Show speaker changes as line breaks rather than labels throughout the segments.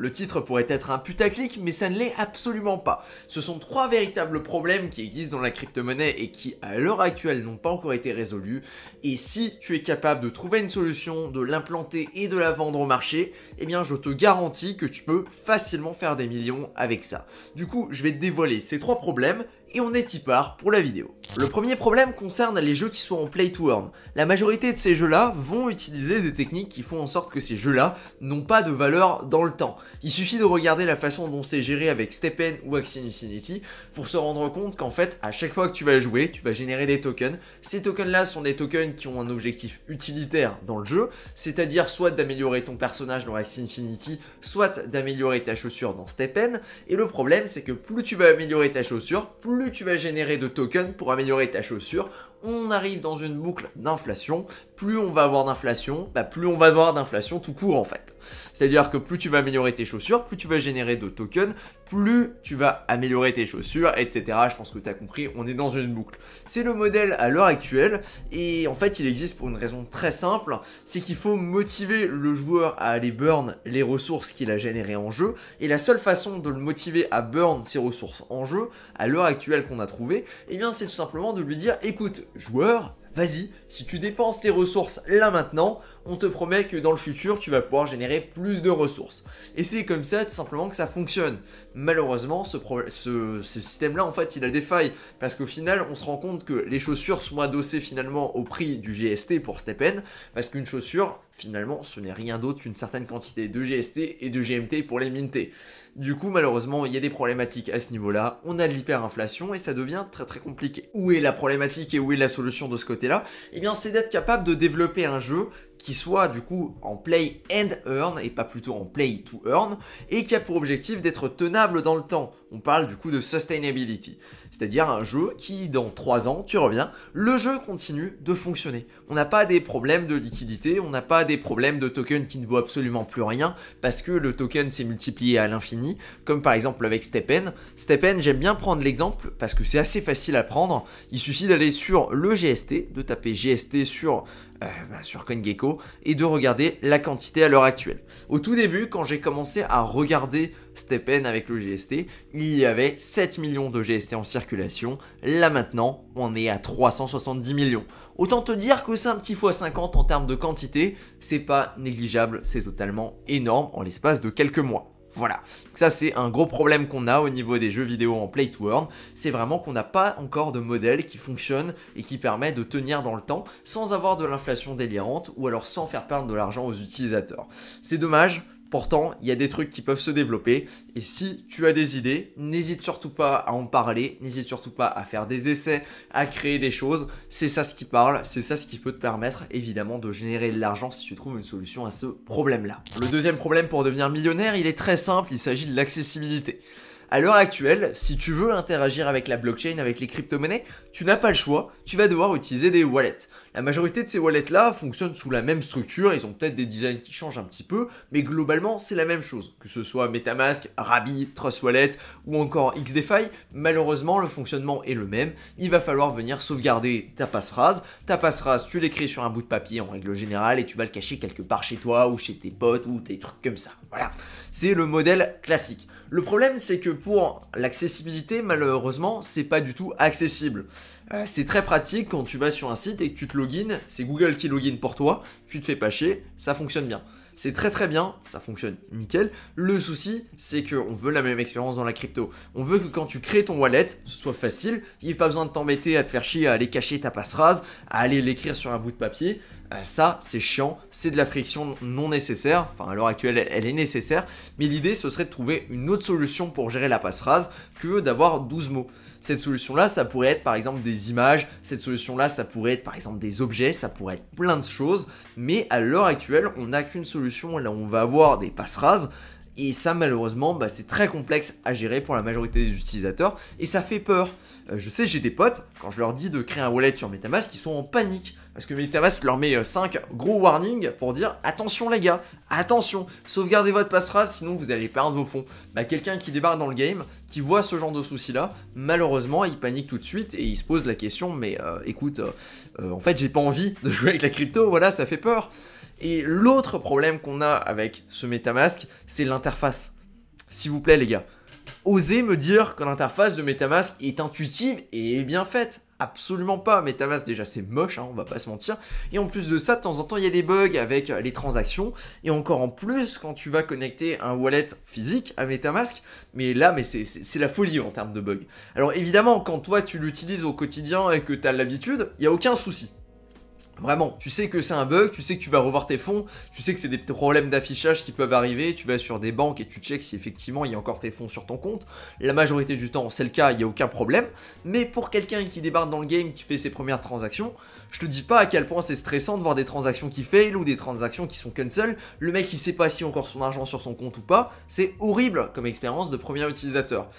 Le titre pourrait être un putaclic, mais ça ne l'est absolument pas. Ce sont trois véritables problèmes qui existent dans la crypto-monnaie et qui, à l'heure actuelle, n'ont pas encore été résolus. Et si tu es capable de trouver une solution, de l'implanter et de la vendre au marché, eh bien je te garantis que tu peux facilement faire des millions avec ça. Du coup, je vais te dévoiler ces trois problèmes et on est y part pour la vidéo. Le premier problème concerne les jeux qui sont en play to earn. La majorité de ces jeux-là vont utiliser des techniques qui font en sorte que ces jeux-là n'ont pas de valeur dans le temps. Il suffit de regarder la façon dont c'est géré avec STEPN ou Axie Infinity pour se rendre compte qu'en fait, à chaque fois que tu vas jouer, tu vas générer des tokens. Ces tokens-là sont des tokens qui ont un objectif utilitaire dans le jeu, c'est-à-dire soit d'améliorer ton personnage dans Axie Infinity, soit d'améliorer ta chaussure dans STEPN. Et le problème, c'est que plus tu vas améliorer ta chaussure, plus tu vas générer de tokens pour améliorer ta chaussure. On arrive dans une boucle d'inflation. Plus on va avoir d'inflation, plus on va avoir d'inflation tout court en fait. C'est-à-dire que plus tu vas améliorer tes chaussures, plus tu vas générer de tokens, plus tu vas améliorer tes chaussures, etc. Je pense que tu as compris, on est dans une boucle. C'est le modèle à l'heure actuelle et en fait il existe pour une raison très simple, c'est qu'il faut motiver le joueur à aller burn les ressources qu'il a générées en jeu et la seule façon de le motiver à burn ses ressources en jeu, à l'heure actuelle qu'on a trouvé, eh bien c'est tout simplement de lui dire écoute joueur, vas-y, si tu dépenses tes ressources là maintenant, on te promet que dans le futur, tu vas pouvoir générer plus de ressources. Et c'est comme ça, tout simplement, que ça fonctionne. Malheureusement, ce système-là, en fait, il a des failles. Parce qu'au final, on se rend compte que les chaussures sont adossées finalement au prix du GST pour STEPN. Parce qu'une chaussure, finalement, ce n'est rien d'autre qu'une certaine quantité de GST et de GMT pour les minter. Du coup, malheureusement, il y a des problématiques à ce niveau-là. On a de l'hyperinflation et ça devient très très compliqué. Où est la problématique et où est la solution de ce côté-là? Eh bien, c'est d'être capable de développer un jeu qui soit du coup en play and earn et pas plutôt en play to earn et qui a pour objectif d'être tenable dans le temps. On parle du coup de sustainability, c'est-à-dire un jeu qui dans 3 ans, tu reviens, le jeu continue de fonctionner. On n'a pas des problèmes de liquidité, on n'a pas des problèmes de token qui ne vaut absolument plus rien parce que le token s'est multiplié à l'infini, comme par exemple avec STEPN. STEPN, j'aime bien prendre l'exemple parce que c'est assez facile à prendre. Il suffit d'aller sur le GST, de taper GST sur CoinGecko et de regarder la quantité à l'heure actuelle. Au tout début, quand j'ai commencé à regarder STEPN avec le GST, il y avait 7 millions de GST en circulation. Là maintenant, on est à 370 millions. Autant te dire que c'est un petit x50 en termes de quantité, c'est pas négligeable, c'est totalement énorme en l'espace de quelques mois. Voilà, donc ça c'est un gros problème qu'on a au niveau des jeux vidéo en play to earn, c'est vraiment qu'on n'a pas encore de modèle qui fonctionne et qui permet de tenir dans le temps sans avoir de l'inflation délirante ou alors sans faire perdre de l'argent aux utilisateurs. C'est dommage. Pourtant, il y a des trucs qui peuvent se développer et si tu as des idées, n'hésite surtout pas à en parler, n'hésite surtout pas à faire des essais, à créer des choses. C'est ça ce qui parle, c'est ça ce qui peut te permettre évidemment de générer de l'argent si tu trouves une solution à ce problème-là. Le deuxième problème pour devenir millionnaire, il est très simple, il s'agit de l'accessibilité. À l'heure actuelle, si tu veux interagir avec la blockchain, avec les crypto-monnaies, tu n'as pas le choix, tu vas devoir utiliser des wallets. La majorité de ces wallets-là fonctionnent sous la même structure, ils ont peut-être des designs qui changent un petit peu, mais globalement c'est la même chose. Que ce soit MetaMask, Rabby, Trust Wallet ou encore XDeFi, malheureusement le fonctionnement est le même. Il va falloir venir sauvegarder ta passphrase. Ta passphrase, tu l'écris sur un bout de papier en règle générale et tu vas le cacher quelque part chez toi ou chez tes potes ou des trucs comme ça. Voilà, c'est le modèle classique. Le problème, c'est que pour l'accessibilité, malheureusement, c'est pas du tout accessible. C'est très pratique quand tu vas sur un site et que tu te login, c'est Google qui login pour toi, tu te fais pas chier, ça fonctionne bien. C'est très très bien, ça fonctionne nickel. Le souci, c'est qu'on veut la même expérience dans la crypto. On veut que quand tu crées ton wallet, ce soit facile, il n'y ait pas besoin de t'embêter à te faire chier, à aller cacher ta passphrase, à aller l'écrire sur un bout de papier. Ça, c'est chiant, c'est de la friction non nécessaire. Enfin, à l'heure actuelle, elle est nécessaire. Mais l'idée, ce serait de trouver une autre solution pour gérer la passphrase que d'avoir 12 mots. Cette solution-là, ça pourrait être par exemple des images, cette solution-là, ça pourrait être par exemple des objets, ça pourrait être plein de choses, mais à l'heure actuelle, on n'a qu'une solution, là on va avoir des passphrases, et ça malheureusement, c'est très complexe à gérer pour la majorité des utilisateurs, et ça fait peur. Je sais, j'ai des potes, quand je leur dis de créer un wallet sur MetaMask, ils sont en panique. Parce que MetaMask leur met 5 gros warnings pour dire attention les gars, attention, sauvegardez votre passphrase sinon vous allez perdre vos fonds. Quelqu'un qui débarque dans le game, qui voit ce genre de soucis là, malheureusement il panique tout de suite et il se pose la question mais écoute, en fait j'ai pas envie de jouer avec la crypto, voilà ça fait peur. Et l'autre problème qu'on a avec ce MetaMask, c'est l'interface. S'il vous plaît les gars, osez me dire que l'interface de MetaMask est intuitive et bien faite. Absolument pas. MetaMask déjà c'est moche, hein, on va pas se mentir. Et en plus de ça, de temps en temps il y a des bugs avec les transactions. Et encore en plus quand tu vas connecter un wallet physique à MetaMask. Mais là c'est la folie en termes de bugs. Alors évidemment quand toi tu l'utilises au quotidien et que tu as l'habitude, il n'y a aucun souci. Vraiment, tu sais que c'est un bug, tu sais que tu vas revoir tes fonds, tu sais que c'est des problèmes d'affichage qui peuvent arriver, tu vas sur des banques et tu checks si effectivement il y a encore tes fonds sur ton compte. La majorité du temps, c'est le cas, il n'y a aucun problème. Mais pour quelqu'un qui débarque dans le game, qui fait ses premières transactions, je te dis pas à quel point c'est stressant de voir des transactions qui fail ou des transactions qui sont cancel. Le mec il sait pas si encore son argent sur son compte ou pas, c'est horrible comme expérience de premier utilisateur.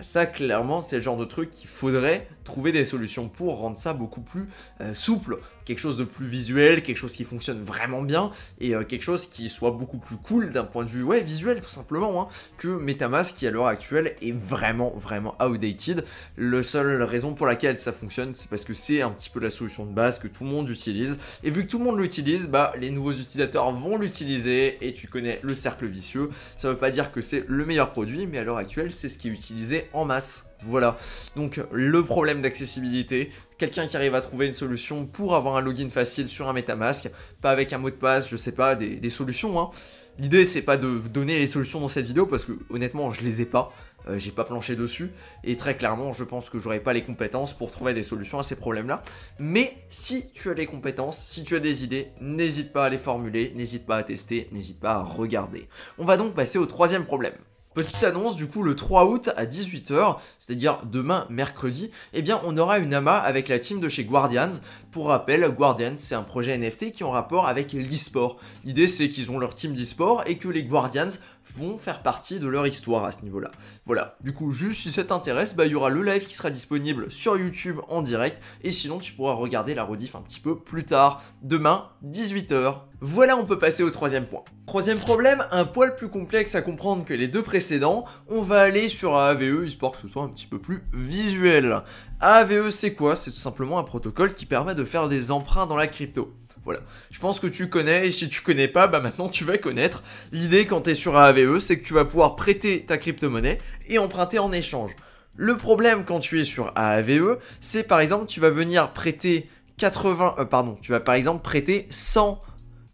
Ça clairement c'est le genre de truc qu'il faudrait trouver des solutions pour rendre ça beaucoup plus souple, quelque chose de plus visuel, quelque chose qui fonctionne vraiment bien et quelque chose qui soit beaucoup plus cool d'un point de vue visuel tout simplement hein, que MetaMask qui à l'heure actuelle est vraiment outdated. La seule raison pour laquelle ça fonctionne c'est parce que c'est un petit peu la solution de base que tout le monde utilise et vu que tout le monde l'utilise, bah les nouveaux utilisateurs vont l'utiliser et tu connais le cercle vicieux. Ça veut pas dire que c'est le meilleur produit mais à l'heure actuelle c'est ce qui est utilisé en masse. Voilà, donc le problème d'accessibilité, quelqu'un qui arrive à trouver une solution pour avoir un login facile sur un MetaMask, pas avec un mot de passe, je sais pas, des solutions hein. L'idée c'est pas de vous donner les solutions dans cette vidéo parce que honnêtement je les ai pas, j'ai pas planché dessus et très clairement je pense que j'aurais pas les compétences pour trouver des solutions à ces problèmes là. Mais si tu as les compétences, si tu as des idées, n'hésite pas à les formuler, n'hésite pas à tester, n'hésite pas à regarder. On va donc passer au troisième problème. Petite annonce, du coup, le 3 août à 18 h, c'est-à-dire demain, mercredi, eh bien, on aura une AMA avec la team de chez Guardians. Pour rappel, Guardians, c'est un projet NFT qui est en rapport avec l'e-sport. L'idée, c'est qu'ils ont leur team d'e-sport et que les Guardians vont faire partie de leur histoire à ce niveau-là. Voilà, du coup, juste si ça t'intéresse, bah, il y aura le live qui sera disponible sur YouTube en direct et sinon, tu pourras regarder la rediff un petit peu plus tard, demain, 18 h. Voilà, on peut passer au troisième point. Troisième problème, un poil plus complexe à comprendre que les deux précédents, on va aller sur AAVE, histoire que ce soit un petit peu plus visuel. AAVE, c'est quoi? C'est tout simplement un protocole qui permet de faire des emprunts dans la crypto. Voilà, je pense que tu connais, et si tu connais pas, bah maintenant tu vas connaître. L'idée quand tu es sur AAVE, c'est que tu vas pouvoir prêter ta crypto-monnaie et emprunter en échange. Le problème quand tu es sur AAVE, c'est par exemple, tu vas venir prêter tu vas par exemple prêter 100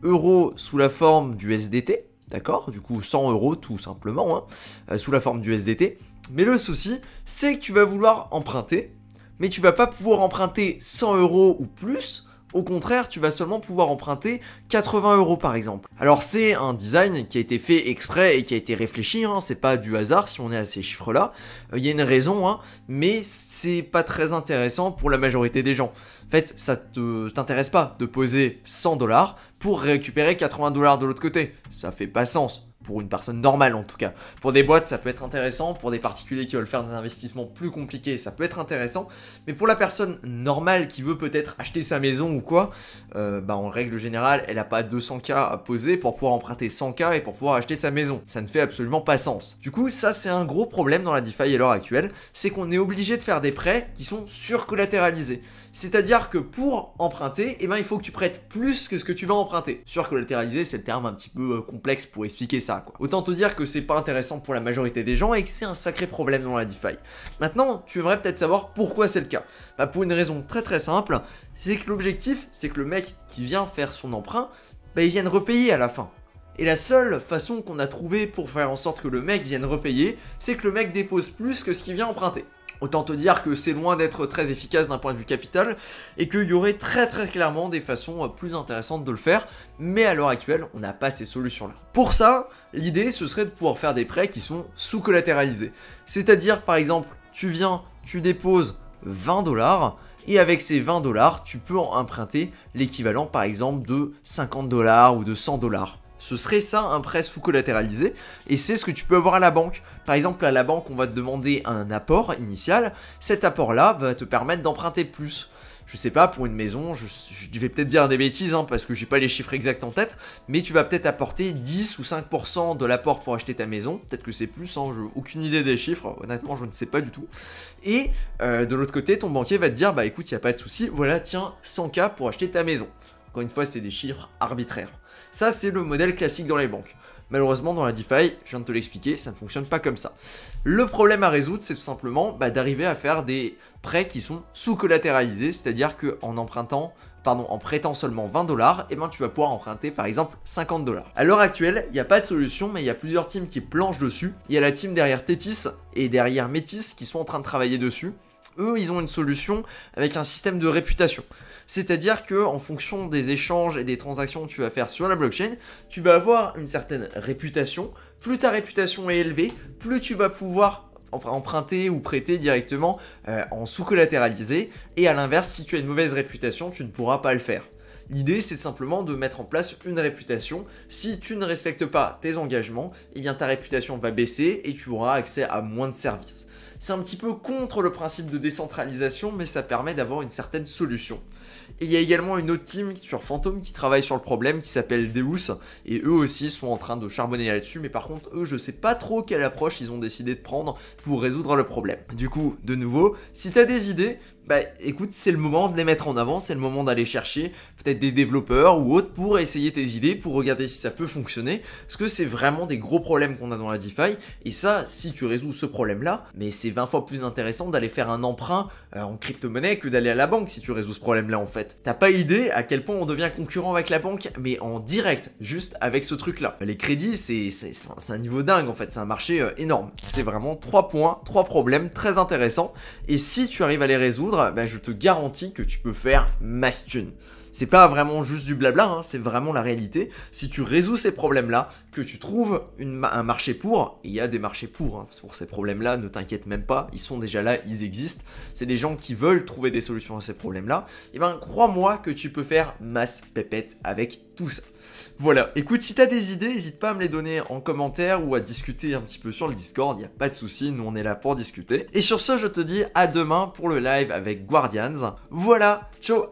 € sous la forme du SDT, d'accord? Du coup 100 € tout simplement, hein, sous la forme du SDT. Mais le souci, c'est que tu vas vouloir emprunter, mais tu vas pas pouvoir emprunter 100 € ou plus. Au contraire, tu vas seulement pouvoir emprunter 80 € par exemple. Alors c'est un design qui a été fait exprès et qui a été réfléchi, hein, c'est pas du hasard si on est à ces chiffres-là. Il y a une raison, hein, mais c'est pas très intéressant pour la majorité des gens. En fait, ça t'intéresse pas de poser 100 $ pour récupérer 80 $ de l'autre côté. Ça fait pas sens. Pour une personne normale en tout cas. Pour des boîtes ça peut être intéressant, pour des particuliers qui veulent faire des investissements plus compliqués ça peut être intéressant, mais pour la personne normale qui veut peut-être acheter sa maison ou quoi, bah en règle générale elle a pas 200 000 à poser pour pouvoir emprunter 100 000 et pour pouvoir acheter sa maison. Ça ne fait absolument pas sens. Du coup ça c'est un gros problème dans la DeFi à l'heure actuelle, c'est qu'on est obligé de faire des prêts qui sont surcollatéralisés. C'est-à-dire que pour emprunter, eh ben, il faut que tu prêtes plus que ce que tu vas emprunter. Surcollatéralisé, c'est le terme un petit peu complexe pour expliquer ça, quoi. Autant te dire que c'est pas intéressant pour la majorité des gens et que c'est un sacré problème dans la DeFi. Maintenant, tu aimerais peut-être savoir pourquoi c'est le cas. Bah, pour une raison très simple, c'est que l'objectif, c'est que le mec qui vient faire son emprunt, bah, il vienne repayer à la fin. Et la seule façon qu'on a trouvé pour faire en sorte que le mec vienne repayer, c'est que le mec dépose plus que ce qu'il vient emprunter. Autant te dire que c'est loin d'être très efficace d'un point de vue capital et qu'il y aurait très clairement des façons plus intéressantes de le faire, mais à l'heure actuelle, on n'a pas ces solutions-là. Pour ça, l'idée, ce serait de pouvoir faire des prêts qui sont sous-collatéralisés. C'est-à-dire, par exemple, tu viens, tu déposes 20 $ et avec ces 20 $, tu peux emprunter l'équivalent, par exemple, de 50 $ ou de 100 $. Ce serait ça un prêt sous-collatéralisé et c'est ce que tu peux avoir à la banque. Par exemple à la banque on va te demander un apport initial, cet apport là va te permettre d'emprunter plus. Je sais pas, pour une maison, je vais peut-être dire des bêtises hein, parce que j'ai pas les chiffres exacts en tête, mais tu vas peut-être apporter 10 ou 5% de l'apport pour acheter ta maison, peut-être que c'est plus, hein, j'ai aucune idée des chiffres, honnêtement je ne sais pas du tout. Et de l'autre côté ton banquier va te dire bah écoute il n'y a pas de souci, voilà tiens 100 000 pour acheter ta maison. Encore une fois c'est des chiffres arbitraires. Ça, c'est le modèle classique dans les banques. Malheureusement, dans la DeFi, je viens de te l'expliquer, ça ne fonctionne pas comme ça. Le problème à résoudre, c'est tout simplement d'arriver à faire des prêts qui sont sous-collatéralisés, c'est-à-dire en prêtant seulement 20 $, et tu vas pouvoir emprunter par exemple 50 $. À l'heure actuelle, il n'y a pas de solution, mais il y a plusieurs teams qui planchent dessus. Il y a la team derrière Tethys et derrière Metis qui sont en train de travailler dessus. Eux, ils ont une solution avec un système de réputation. C'est-à-dire que en fonction des échanges et des transactions que tu vas faire sur la blockchain, tu vas avoir une certaine réputation. Plus ta réputation est élevée, plus tu vas pouvoir emprunter ou prêter directement en sous-collatéralisé. Et à l'inverse, si tu as une mauvaise réputation, tu ne pourras pas le faire. L'idée, c'est simplement de mettre en place une réputation. Si tu ne respectes pas tes engagements, eh bien ta réputation va baisser et tu auras accès à moins de services. C'est un petit peu contre le principe de décentralisation, mais ça permet d'avoir une certaine solution. Et il y a également une autre team sur Phantom qui travaille sur le problème, qui s'appelle Deus, et eux aussi sont en train de charbonner là-dessus, mais par contre, eux, je sais pas trop quelle approche ils ont décidé de prendre pour résoudre le problème. Du coup, de nouveau, si tu as des idées, écoute, c'est le moment de les mettre en avant, c'est le moment d'aller chercher peut-être des développeurs ou autres pour essayer tes idées, pour regarder si ça peut fonctionner, parce que c'est vraiment des gros problèmes qu'on a dans la DeFi, et ça, si tu résous ce problème-là, mais c'est 20 fois plus intéressant d'aller faire un emprunt en crypto-monnaie que d'aller à la banque si tu résous ce problème-là en fait. T'as pas idée à quel point on devient concurrent avec la banque, mais en direct, juste avec ce truc-là. Les crédits, c'est un niveau dingue en fait, c'est un marché énorme. C'est vraiment 3 points, 3 problèmes très intéressants, et si tu arrives à les résoudre, je te garantis que tu peux faire masse thune. C'est pas vraiment juste du blabla, c'est vraiment la réalité. Si tu résous ces problèmes-là, que tu trouves un marché pour, et il y a des marchés pour ces problèmes-là, ne t'inquiète même pas, ils sont déjà là, ils existent. C'est des gens qui veulent trouver des solutions à ces problèmes-là. Et crois-moi que tu peux faire masse pépette avec tout ça. Voilà, écoute, si t'as des idées, n'hésite pas à me les donner en commentaire ou à discuter un petit peu sur le Discord, il n'y a pas de souci, nous on est là pour discuter. Et sur ce, je te dis à demain pour le live avec Guardians. Voilà, ciao.